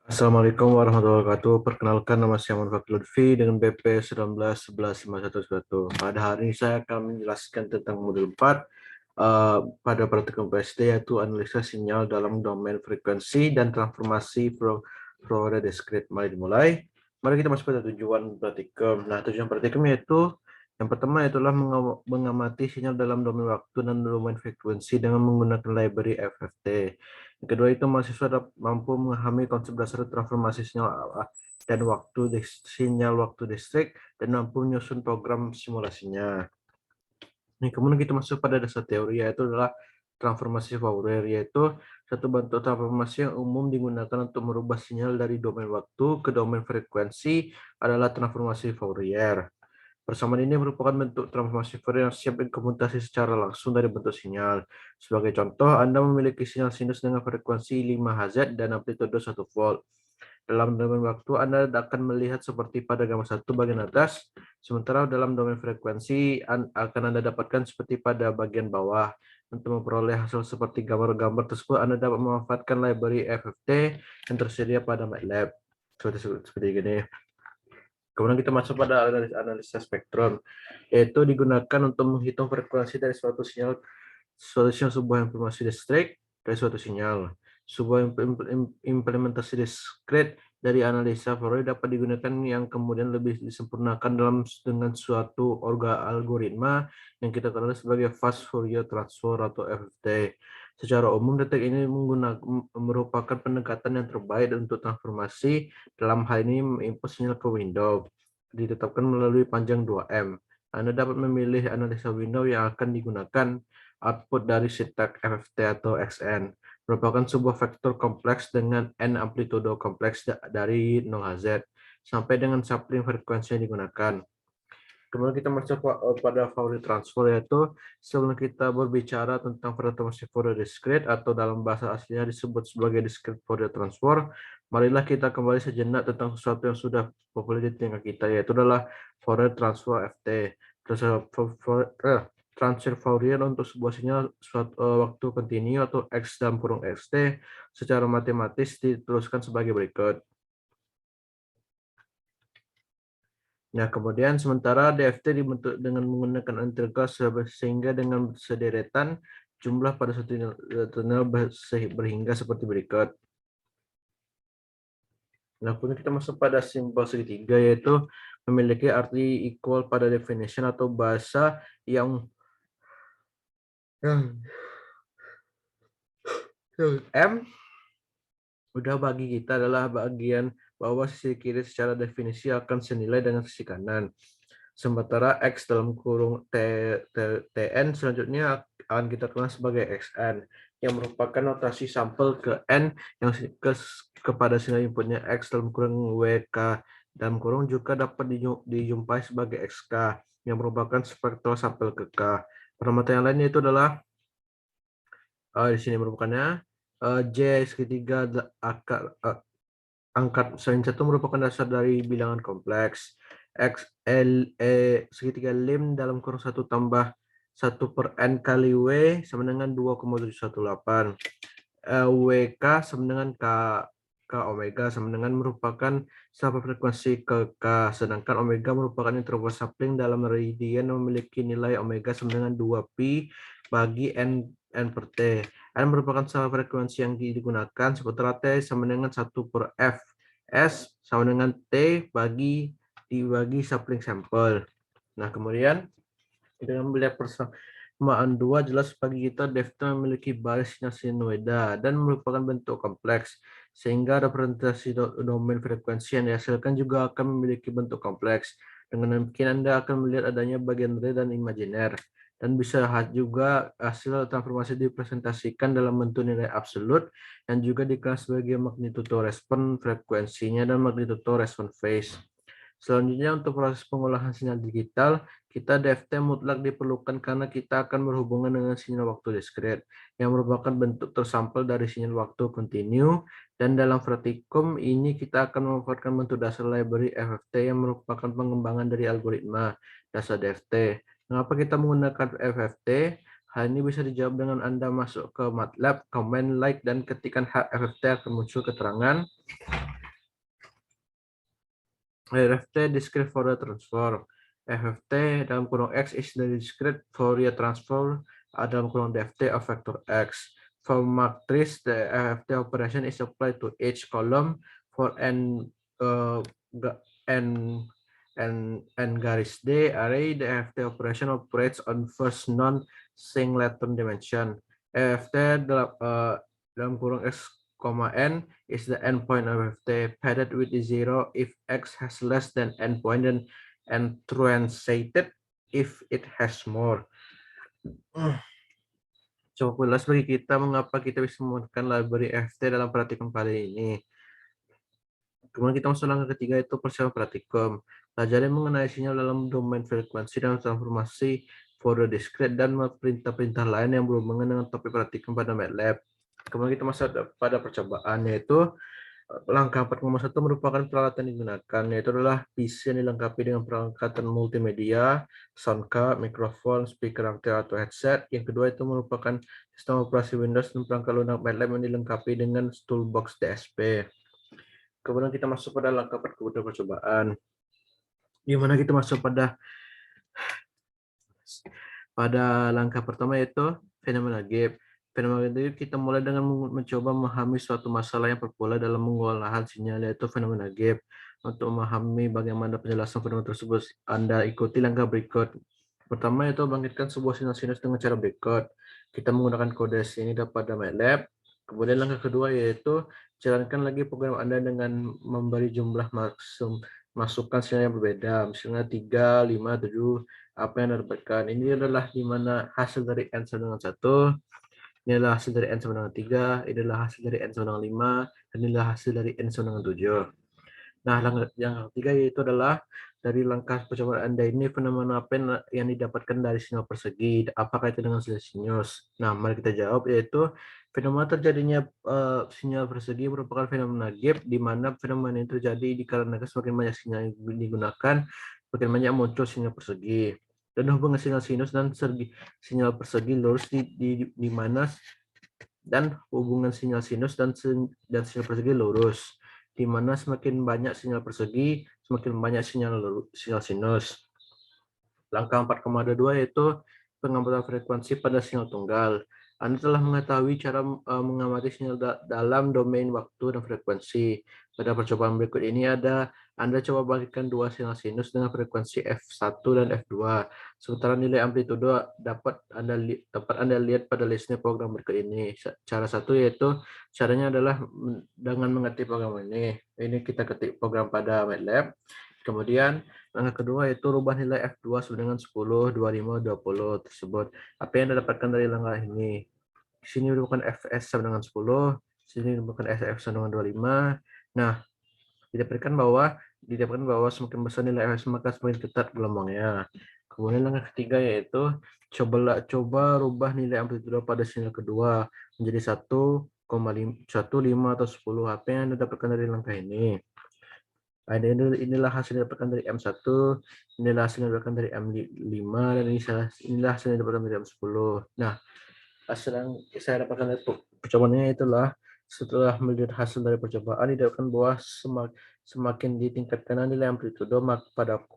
Assalamualaikum warahmatullahi wabarakatuh. Perkenalkan, nama saya Muhammad Fakir Lutfi dengan BP 19115111. Pada hari ini saya akan menjelaskan tentang modul 4 pada praktikum PSD, yaitu analisa sinyal dalam domain frekuensi dan transformasi Fourier discrete. Mari dimulai. Mari kita masuk pada tujuan praktikum. Nah, tujuan praktikum yaitu yang pertama itulah mengamati sinyal dalam domain waktu dan domain frekuensi dengan menggunakan library FFT. Yang kedua itu mahasiswa mampu memahami konsep dasar transformasi sinyal dan sinyal waktu distrik dan mampu menyusun program simulasinya. Nih, kemudian kita masuk pada dasar teori, yaitu adalah transformasi Fourier, yaitu satu bentuk transformasi yang umum digunakan untuk merubah sinyal dari domain waktu ke domain frekuensi adalah transformasi Fourier. Persamaan ini merupakan bentuk transformasi Fourier yang siap dikomutasi secara langsung dari bentuk sinyal. Sebagai contoh, Anda memiliki sinyal sinus dengan frekuensi 5 Hz dan amplitude 1 volt. Dalam domain waktu, Anda akan melihat seperti pada gambar 1 bagian atas, sementara dalam domain frekuensi akan Anda dapatkan seperti pada bagian bawah. Untuk memperoleh hasil seperti gambar-gambar tersebut, Anda dapat memanfaatkan library FFT yang tersedia pada MATLAB. Seperti ini. Kemudian kita masuk pada analisa spektrum, yaitu digunakan untuk menghitung frekuensi dari suatu sinyal sebuah informasi distrik dari suatu sinyal. Sebuah implementasi diskret dari analisa Fourier dapat digunakan yang kemudian lebih disempurnakan dengan suatu algoritma yang kita kenal sebagai fast Fourier transform atau FFT. Secara umum, detek ini merupakan pendekatan yang terbaik untuk transformasi. Dalam hal ini, input sinyal ke window ditetapkan melalui panjang 2M. Anda dapat memilih analisa window yang akan digunakan. Output dari sintak FFT atau XN merupakan sebuah vektor kompleks dengan N amplitudo kompleks dari 0 Hz sampai dengan sapling frekuensi yang digunakan. Kemudian kita masuk pada Fourier transform, yaitu sebelum kita berbicara tentang transformasi Fourier discrete atau dalam bahasa aslinya disebut sebagai discrete Fourier transform, marilah kita kembali sejenak tentang sesuatu yang sudah populer di tingkat kita, yaitu adalah Fourier transform FT. Transfer Fourier untuk sebuah sinyal waktu kontinu atau X dalam kurung XT secara matematis diteruskan sebagai berikut. Nah, kemudian sementara DFT dibentuk dengan menggunakan integral sehingga dengan sederetan jumlah pada satu nilai berhingga seperti berikut. Nah, kemudian kita masuk pada simbol segitiga, yaitu memiliki arti equal pada definition atau bahasa yang M udah bagi kita adalah bagian bawah sisi kiri secara definisi akan senilai dengan sisi kanan. Sementara X dalam kurung TN selanjutnya akan kita kenal sebagai XN yang merupakan notasi sampel ke N yang kepada sinyal inputnya X dalam kurung WK dalam kurung juga dapat dijumpai sebagai XK yang merupakan spektral sampel ke K. Peramatan yang lainnya itu adalah di sini merupakannya J segitiga angkat sin 1 merupakan dasar dari bilangan kompleks. X, L, E segitiga lim dalam kurung 1 tambah 1 per N kali W sama dengan 2,718. WK sama dengan K omega sama dengan merupakan sampel frekuensi ke K, sedangkan omega merupakan interval sapling dalam meridian yang memiliki nilai omega sama dengan 2pi bagi N per T. N merupakan sampel frekuensi yang digunakan, sementara T sama dengan 1 per F. S sama dengan T dibagi sapling sampel. Nah, kemudian dengan melihat persamaan 2, jelas bagi kita DFT memiliki baris sinusoida dan merupakan bentuk kompleks, sehingga representasi domain frekuensi yang dihasilkan juga akan memiliki bentuk kompleks. Dengan demikian Anda akan melihat adanya bagian real dan imajiner, dan bisa juga hasil transformasi dipresentasikan dalam bentuk nilai absolut yang juga dikenal sebagai magnitudo respon frekuensinya dan magnitudo respon phase. Selanjutnya, untuk proses pengolahan sinyal digital, kita DFT mutlak diperlukan karena kita akan berhubungan dengan sinyal waktu diskret yang merupakan bentuk tersampel dari sinyal waktu kontinu, dan dalam praktikum ini kita akan memanfaatkan bentuk dasar library FFT yang merupakan pengembangan dari algoritma dasar DFT. Mengapa kita menggunakan FFT? Hal ini bisa dijawab dengan Anda masuk ke MATLAB, comment, like, dan ketikkan FFT akan muncul keterangan. FFT discrete Fourier transform. FFT dalam kurung X is the discrete Fourier transform dalam kurung DFT of vector X. For matrix, the FFT operation is applied to each column for uh, n n garis D array. The FFT operation operates on first non-singleton dimension. FFT dalam kurung X, n is the endpoint of FFT padded with the 0 if X has less than endpoint and translated if it has more. Cukup jelas bagi kita mengapa kita bisa menggunakan library FFT dalam praktikum kali ini. Kemudian kita masuk langkah ketiga, itu persiapan praktikum. Pelajari mengenai sinyal dalam domain frekuensi dan transformasi Fourier discrete dan perintah-perintah lain yang berhubungan dengan topik praktikum pada MATLAB. Kemudian kita masuk pada percobaan, yaitu langkah 4,1 merupakan peralatan yang digunakan, yaitu adalah PC yang dilengkapi dengan perangkatan multimedia, sound card, mikrofon, speaker atau headset. Yang kedua itu merupakan sistem operasi Windows dan perangkat lunak MATLAB yang dilengkapi dengan toolbox DSP. Kemudian kita masuk pada langkah percobaan, di mana kita masuk pada langkah pertama, yaitu fenomena gap. Fenomena gap kita mulai dengan mencoba memahami suatu masalah yang berpola dalam pengolahan sinyal, yaitu fenomena gap. Untuk memahami bagaimana penjelasan fenomena tersebut, Anda ikuti langkah berikut. Pertama, yaitu bangkitkan sebuah sinyal sinus dengan cara berikut. Kita menggunakan kode sini pada MATLAB. Kemudian langkah kedua, yaitu jalankan lagi program Anda dengan memberi jumlah masukan sinyal yang berbeda, misalnya 3, 5, 7, apa yang Anda dapatkan. Ini adalah di mana hasil dari N sama dengan 1, ini adalah hasil dari N sama dengan 3, ini adalah hasil dari N sama dengan 5, dan inilah hasil dari N sama dengan 7. Nah, yang ketiga yaitu adalah dari langkah percobaan Anda ini, fenomena apa yang didapatkan dari sinyal persegi, apakah itu dengan sinus? Nah, mari kita jawab, yaitu fenomena terjadinya sinyal persegi merupakan fenomena gap, di mana fenomena ini terjadi dikarenakan semakin banyak sinyal yang digunakan, semakin banyak muncul sinyal persegi. Dan hubungan sinyal sinus dan sinyal persegi lurus di mana, dan hubungan sinyal sinus dan sinyal persegi lurus, di mana semakin banyak sinyal persegi, semakin banyak sinyal sinus. Langkah 4,2 yaitu pengamatan frekuensi pada sinyal tunggal. Anda telah mengetahui cara mengamati sinyal dalam domain waktu dan frekuensi. Pada percobaan berikut ini Anda coba bangkitkan dua sinyal sinus dengan frekuensi F1 dan F2. Sementara nilai amplitudo dapat Anda lihat pada listnya program berikut ini. Cara satu yaitu caranya adalah dengan mengetik program ini. Ini kita ketik program pada MATLAB. Kemudian langkah kedua yaitu rubah nilai F2 sama dengan 10, 25, 20 tersebut. Apa yang Anda dapatkan dari langkah ini? Di sini merupakan Fs sama dengan 10, di sini merupakan SF sama dengan 25. Nah, didapatkan bahwa semakin besar nilai Fs maka semakin ketat gelombangnya. Kemudian langkah ketiga yaitu coba rubah nilai amplitudo pada sinyal kedua menjadi 1,5 atau 10. Apa yang Anda dapatkan dari langkah ini? Inilah hasil yang didapatkan dari M1, inilah hasil yang didapatkan dari M5, dan inilah hasil yang didapatkan dari M10. Nah, hasil yang saya dapatkan dari percobaannya itulah, setelah melihat hasil dari percobaan, didapatkan bahwa semakin ditingkatkan nilai amplitudo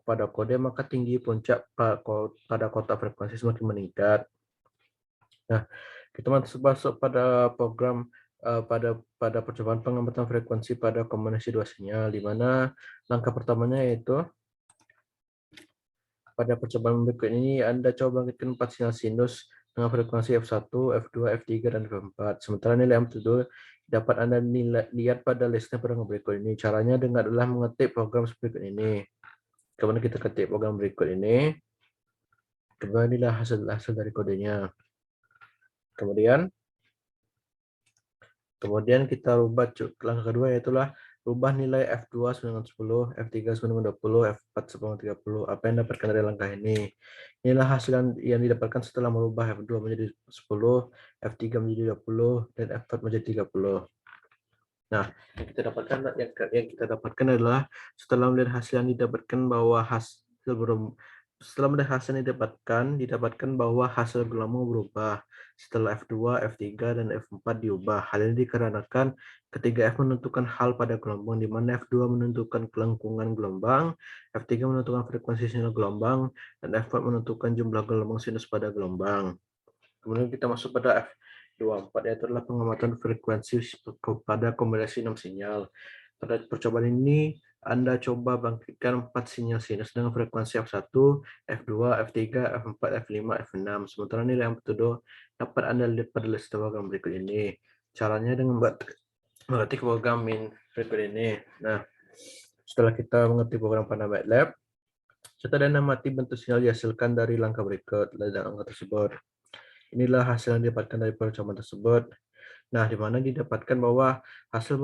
pada kode, maka tinggi puncak pada kotak frekuensi semakin meningkat. Nah, kita masuk pada program pada percobaan pengamatan frekuensi pada kombinasi dua sinyal, di mana langkah pertamanya yaitu pada percobaan berikut ini Anda coba bangkitkan 4 sinyal sinus dengan frekuensi F1, F2, F3, dan F4. Sementara nilai amplitudo dapat Anda lihat pada listnya program berikut ini. Caranya adalah mengetik program berikut ini. Kemudian kita ketik program berikut ini. Kemudian inilah hasil dari kodenya. Kemudian kita rubah langkah kedua, yaitu rubah nilai F2 sama dengan 10, F3 sama dengan 20, F4 sama dengan 30. Apa yang dapatkan dari langkah ini? Inilah hasil yang didapatkan setelah merubah F2 menjadi 10, F3 menjadi 20, dan F4 menjadi 30. Nah, yang kita dapatkan adalah setelah melihat hasil yang didapatkan bahwa hasil Setelah melihat hasil yang didapatkan bahwa hasil gelombang berubah setelah F2, F3, dan F4 diubah. Hal ini dikarenakan ketika F menentukan hal pada gelombang, di mana F2 menentukan kelengkungan gelombang, F3 menentukan frekuensi sinyal gelombang, dan F4 menentukan jumlah gelombang sinus pada gelombang. Kemudian kita masuk pada F24, yaitu adalah pengamatan frekuensi pada kombinasi 6 sinyal. Pada percobaan ini, Anda coba bangkitkan 4 sinyal sinus dengan frekuensi F1, F2, F3, F4, F5, F6. Sementara nilai amplitudo dapat Anda lihat pada list program berikut ini. Caranya dengan mengetik program min berikut ini. Nah, setelah kita mengerti program pada MATLAB, serta dan amati bentuk sinyal dihasilkan dari langkah berikut dari langkah tersebut. Inilah hasil yang didapatkan dari percobaan tersebut. Nah, di mana didapatkan bahwa hasil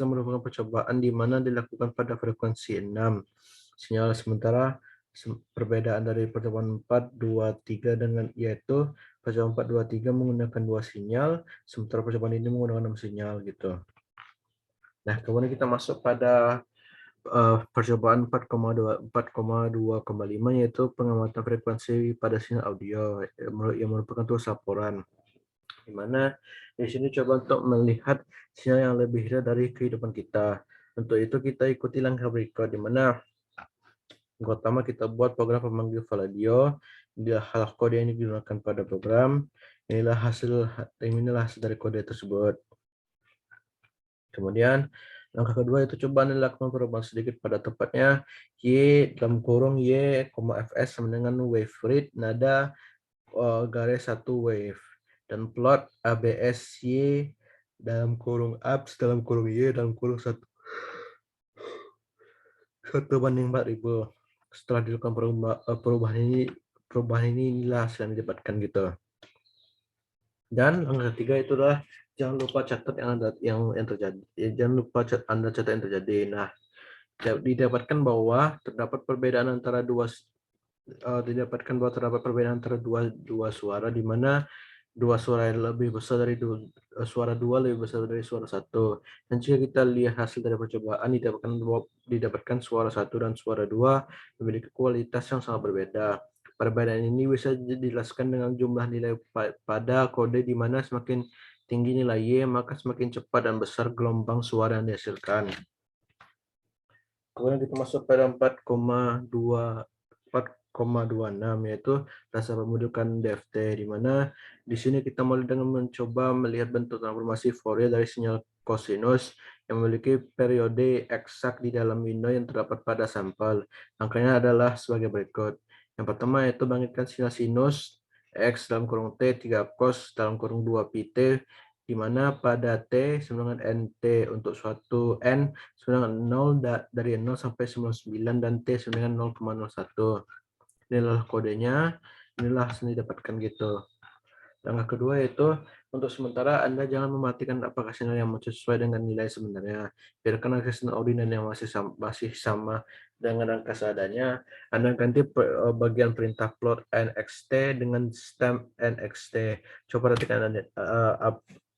merupakan percobaan di mana dilakukan pada frekuensi 6 sinyal, sementara perbedaan dari percobaan 4, 2, 3 dengan yaitu percobaan 4, 2, 3 menggunakan 2 sinyal, sementara percobaan ini menggunakan 6 sinyal gitu. Nah, kemudian kita masuk pada percobaan 4,2,5 yaitu pengamatan frekuensi pada sinyal audio yang merupakan tugas laporan, di mana di sini coba untuk melihat sinyal yang lebih real dari kehidupan kita. Untuk itu kita ikuti langkah berikut, di mana yang pertama kita buat program pemanggil file audio. Inilah kode yang digunakan pada program. Inilah hasil dari kode tersebut. Kemudian langkah kedua itu coba dilakukan perubahan sedikit pada tepatnya y dalam kurung y, fs sama dengan wave rate nada garis 1 wave, dan plot abs y dalam kurung ups dalam kurung y dalam kurung 1 banding 4000. Setelah dilakukan perubahan ini inilah hasil yang didapatkan gitu. Dan langkah ketiga itu adalah jangan lupa catat yang terjadi. Jangan lupa Anda catat yang terjadi. Nah, didapatkan bahwa terdapat perbedaan antara dua suara, di mana dua suara lebih besar dari suara dua lebih besar dari suara satu. Dan jika kita lihat hasil dari percobaan, didapatkan suara satu dan suara dua memiliki kualitas yang sangat berbeda. Perbedaan ini bisa dijelaskan dengan jumlah nilai pada kode, di mana semakin tinggi nilai Y, maka semakin cepat dan besar gelombang suara yang dihasilkan. Kemudian kita masuk pada 4,26, yaitu rasa pembentukan DFT, di mana di sini kita mulai dengan mencoba melihat bentuk transformasi Fourier dari sinyal kosinus yang memiliki periode eksak di dalam window yang terdapat pada sampel. Angkanya adalah sebagai berikut. Yang pertama yaitu bangkitkan sinyal sinus X dalam kurung T 3 cos dalam kurung 2 pi T, di mana pada T sama dengan NT untuk suatu N sama dengan 0 dari 0 sampai 99 dan T sama dengan 0,01. Inilah kodenya, inilah hasil didapatkan gitu. Langkah kedua yaitu untuk sementara Anda jangan mematikan apakah sinyal yang sesuai dengan nilai sebenarnya. Biarkan angka sinyal ordinal yang masih sama dengan angka seadanya. Anda ganti bagian perintah plot nxt dengan stem nxt. Coba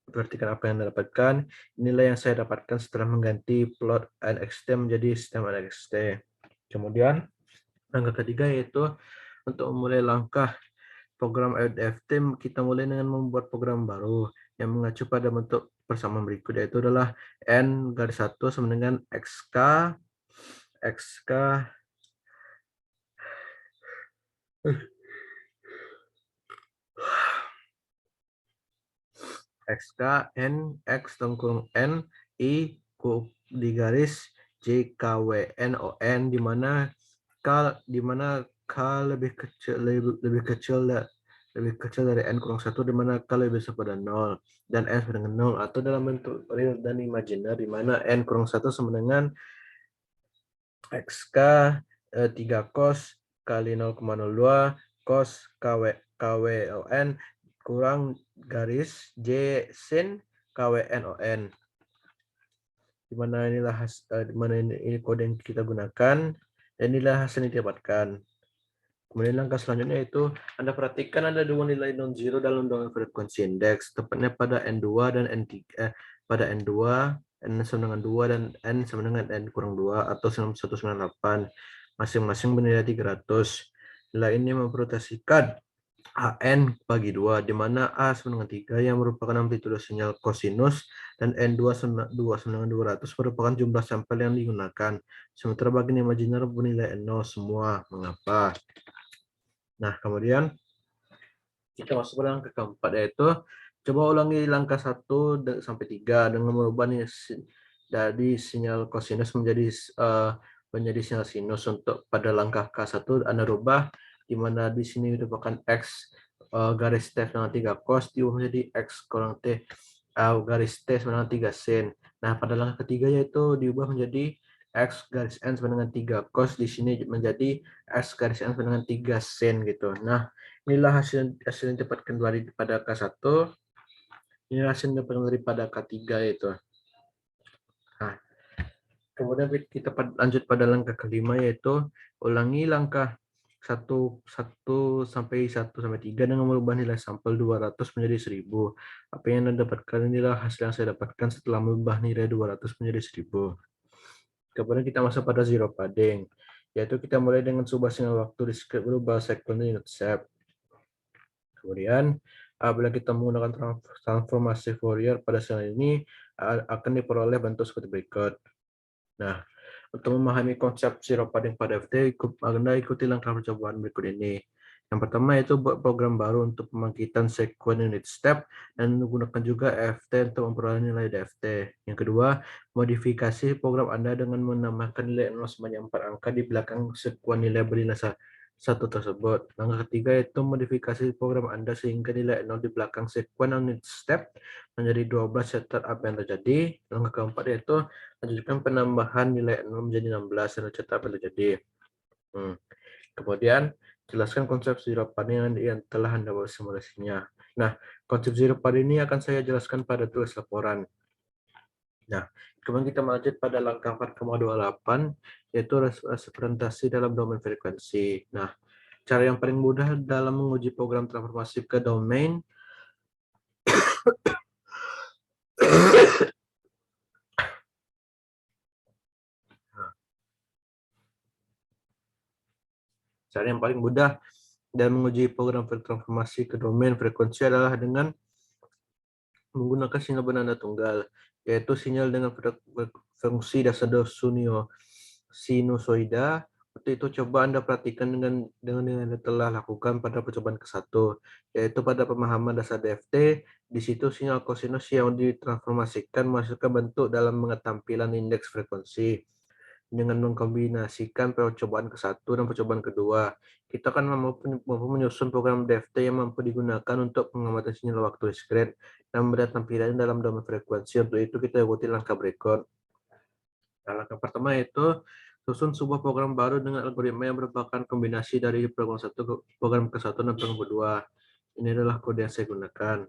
perhatikan apa yang Anda dapatkan. Inilah yang saya dapatkan setelah mengganti plot nxt menjadi stem nxt. Kemudian langkah ketiga yaitu untuk memulai langkah program FT, kita mulai dengan membuat program baru yang mengacu pada bentuk persamaan berikut, yaitu adalah N garis 1 sama dengan XK N X kurung N I di garis JKWNON, di mana K lebih kecil dari N kurang 1, di mana K lebih besar pada 0 dan N sama dengan 0, atau dalam bentuk real dan imajiner, di mana N kurang 1 sama dengan XK 3 cos kali 0,02 cos KWON kurang garis J sin KWNON, di mana ini kode yang kita gunakan dan inilah hasil yang didapatkan. Kemudian langkah selanjutnya itu Anda perhatikan ada dua nilai non-zero dalam domain frekuensi indeks, tepatnya pada N2 dan N3, pada N2, N sama dengan 2 dan N sama dengan N kurang 2 atau 198. masing-masing bernilai 300. Nilai ini memproyeksikan AN bagi 2, di mana A sama dengan 3 yang merupakan amplitudo sinyal kosinus dan N2 sama dengan 200 merupakan jumlah sampel yang digunakan. Sementara bagian imajiner bernilai 0 semua. Mengapa? Nah, kemudian kita masuk ke langkah keempat, yaitu coba ulangi langkah 1 sampai 3 dengan merubah dari sinyal kosinus menjadi sinyal sinus. Untuk pada langkah K1 Anda rubah, di mana di sini merupakan X garis T dengan 3 cos diubah menjadi X kurang T garis T sama dengan 3 sin. Nah, pada langkah ketiga yaitu diubah menjadi X garis N sama dengan 3 cos, di sini menjadi X garis N sama dengan 3 sin gitu. Nah, inilah hasil yang didapatkan pada K1. Ini hasil yang didapatkan daripada K3 itu. Nah, kemudian kita lanjut pada langkah kelima, yaitu ulangi langkah 1 sampai 3 dengan merubah nilai sampel 200 menjadi 1000. Apa yang Anda dapatkan, inilah hasil yang saya dapatkan setelah merubah nilai 200 menjadi 1000. Kemudian kita masuk pada zero padding, yaitu kita mulai dengan sebuah sinyal waktu di script berubah second unit step. Kemudian apabila kita menggunakan transformasi Fourier pada sinyal ini akan diperoleh bentuk seperti berikut. Nah, untuk memahami konsep zero padding pada FT, Anda ikuti langkah percobaan berikut ini. Yang pertama yaitu buat program baru untuk pembangkitan sequence unit step dan menggunakan juga FT untuk memperoleh nilai DFT. Yang kedua, modifikasi program Anda dengan menambahkan nilai 0 sebanyak 4 angka di belakang sequence nilai bernilai 1 tersebut. Langkah ketiga yaitu modifikasi program Anda sehingga nilai 0 di belakang sequence unit step menjadi 12 setelah apa yang terjadi. Langkah keempat yaitu lanjutkan penambahan nilai 0 menjadi 16 dan cetak apa yang terjadi. Kemudian jelaskan konsep zero padding yang telah Anda buat simulasinya. Nah, konsep zero padding ini akan saya jelaskan pada tulis laporan. Nah, kemudian kita lanjut pada langkah 4,28, yaitu representasi dalam domain frekuensi. Nah, cara yang paling mudah dalam menguji program transformasi ke domain cara yang paling mudah dalam menguji program transformasi ke domain frekuensi adalah dengan menggunakan sinyal bernada tunggal, yaitu sinyal dengan fungsi dasar sinusoida. Seperti itu coba Anda perhatikan dengan yang Anda telah lakukan pada percobaan ke-1, yaitu pada pemahaman dasar DFT. Di situ sinyal kosinus yang ditransformasikan menghasilkan bentuk dalam tampilan indeks frekuensi. Dengan mengkombinasikan percobaan ke-1 dan percobaan kedua, kita akan mampu menyusun program DFT yang mampu digunakan untuk pengamatan sinyal waktu diskret dan melihat tampilannya dalam domain frekuensi. Untuk itu kita ikuti langkah berikut. Nah, langkah pertama yaitu susun sebuah program baru dengan algoritma yang merupakan kombinasi dari program ke-1 dan program kedua. Ini adalah kode yang saya gunakan.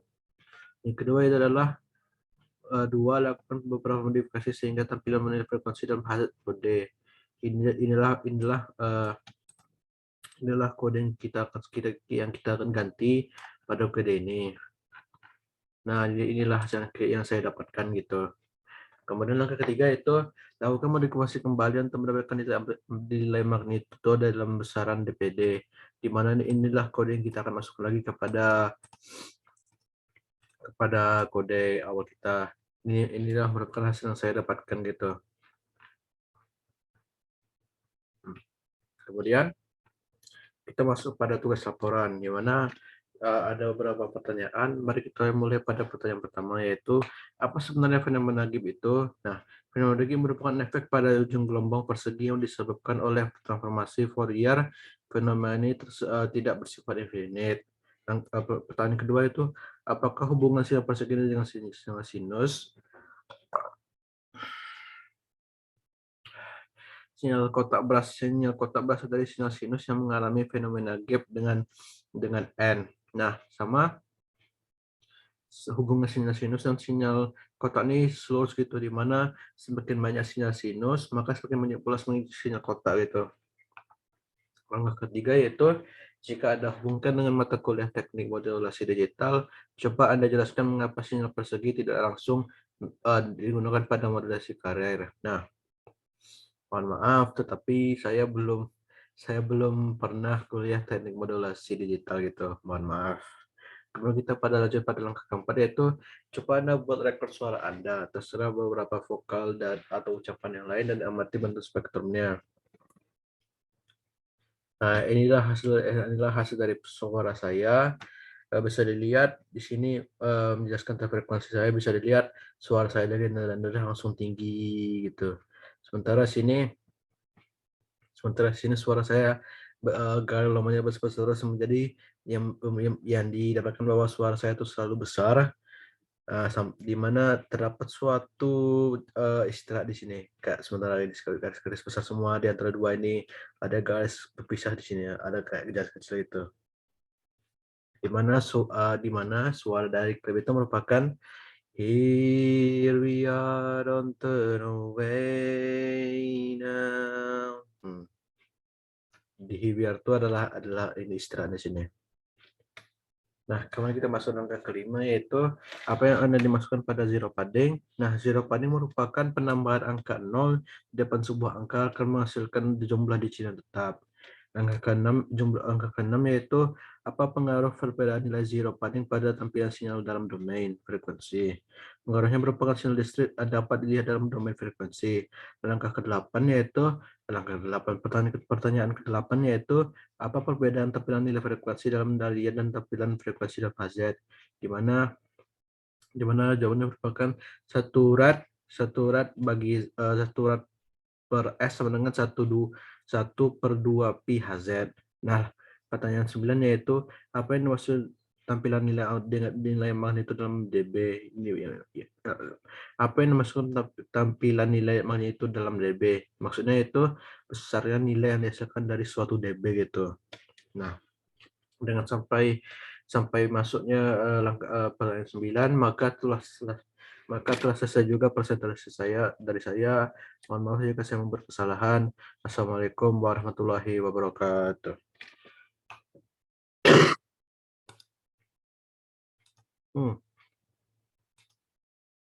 Yang kedua itu adalah lakukan beberapa modifikasi sehingga tampilan menilai frekuensi dalam hasil kode. Inilah kode yang kita akan ganti pada kode ini. Nah, inilah yang saya dapatkan gitu. Kemudian langkah ketiga itu lakukan modifikasi kembali untuk mendapatkan nilai magnitudo dalam besaran DPD. Di mana inilah kode yang kita akan masuk lagi kepada kode awal kita. Inilah merupakan hasil yang saya dapatkan gitu. Kemudian kita masuk pada tugas laporan, di mana ada beberapa pertanyaan. Mari kita mulai pada pertanyaan pertama, yaitu apa sebenarnya fenomena GIB itu? Nah, fenomena GIB merupakan efek pada ujung gelombang persegi yang disebabkan oleh transformasi Fourier. Fenomena ini tidak bersifat infinite. Pertanyaan kedua itu, apakah hubungan sinyal persegi dengan sinus? Sinyal kotak beras dari sinyal sinus yang mengalami fenomena gap dengan N. Nah, sama hubungan sinyal sinus dan sinyal kotak ini lurus gitu, di mana semakin banyak sinyal sinus maka semakin banyak pula sinyal kotak gitu. Langkah ketiga yaitu jika Anda hubungkan dengan mata kuliah teknik modulasi digital, coba Anda jelaskan mengapa sinyal persegi tidak langsung digunakan pada modulasi karir. Nah, mohon maaf, tetapi saya belum Saya belum pernah kuliah teknik modulasi digital gitu, mohon maaf. Kalau kita pada lanjut pada langkah keempat yaitu coba Anda buat rekor suara Anda, terserah beberapa vokal dan atau ucapan yang lain dan amati bentuk spektrumnya. Nah, inilah hasil dari suara saya. Bisa dilihat di sini menjelaskan tentang frekuensi saya, bisa dilihat suara saya dari nada langsung tinggi gitu. Sementara sini suara saya galauannya besar terus menjadi yang didapatkan bahwa suara saya itu selalu besar, di mana terdapat suatu istilah di sini kayak sementara di garis-garis besar semua di antara dua ini ada garis berpisah di sini ya, ada kayak garis kecil itu. Di mana suara dari klip itu merupakan Here we are on the way now. Di Here we are itu adalah ini istilah di sini. Nah, kemudian kita masuk langkah kelima yaitu apa yang Anda dimasukkan pada zero padding. Nah, zero padding merupakan penambahan angka 0 di depan sebuah angka akan menghasilkan jumlah digit yang tetap. Angka ke-6 yaitu apa pengaruh perbedaan nilai zero padding pada tampilan sinyal dalam domain frekuensi. Pengaruhnya merupakan sinyal listrik dapat dilihat dalam domain frekuensi. Pertanyaan ke-8 yaitu apa perbedaan tampilan nilai frekuensi dalam Dahlia dan tampilan frekuensi dalam HZ, di mana jawabannya merupakan satu rad per S sama dengan 1/2 pi Hz. Nah, pertanyaan 9 yaitu apa yang dimaksud tampilan nilai magnitudo dalam dB ini apa yang dimaksud tampilan nilai magnitudo dalam dB? Maksudnya itu besarnya nilai yang dihasilkan dari suatu dB gitu. Nah, dengan sampai masuknya pertanyaan 9, maka telah selesai juga presentasi dari saya. Mohon maaf jika saya membuat kesalahan. Assalamualaikum warahmatullahi wabarakatuh.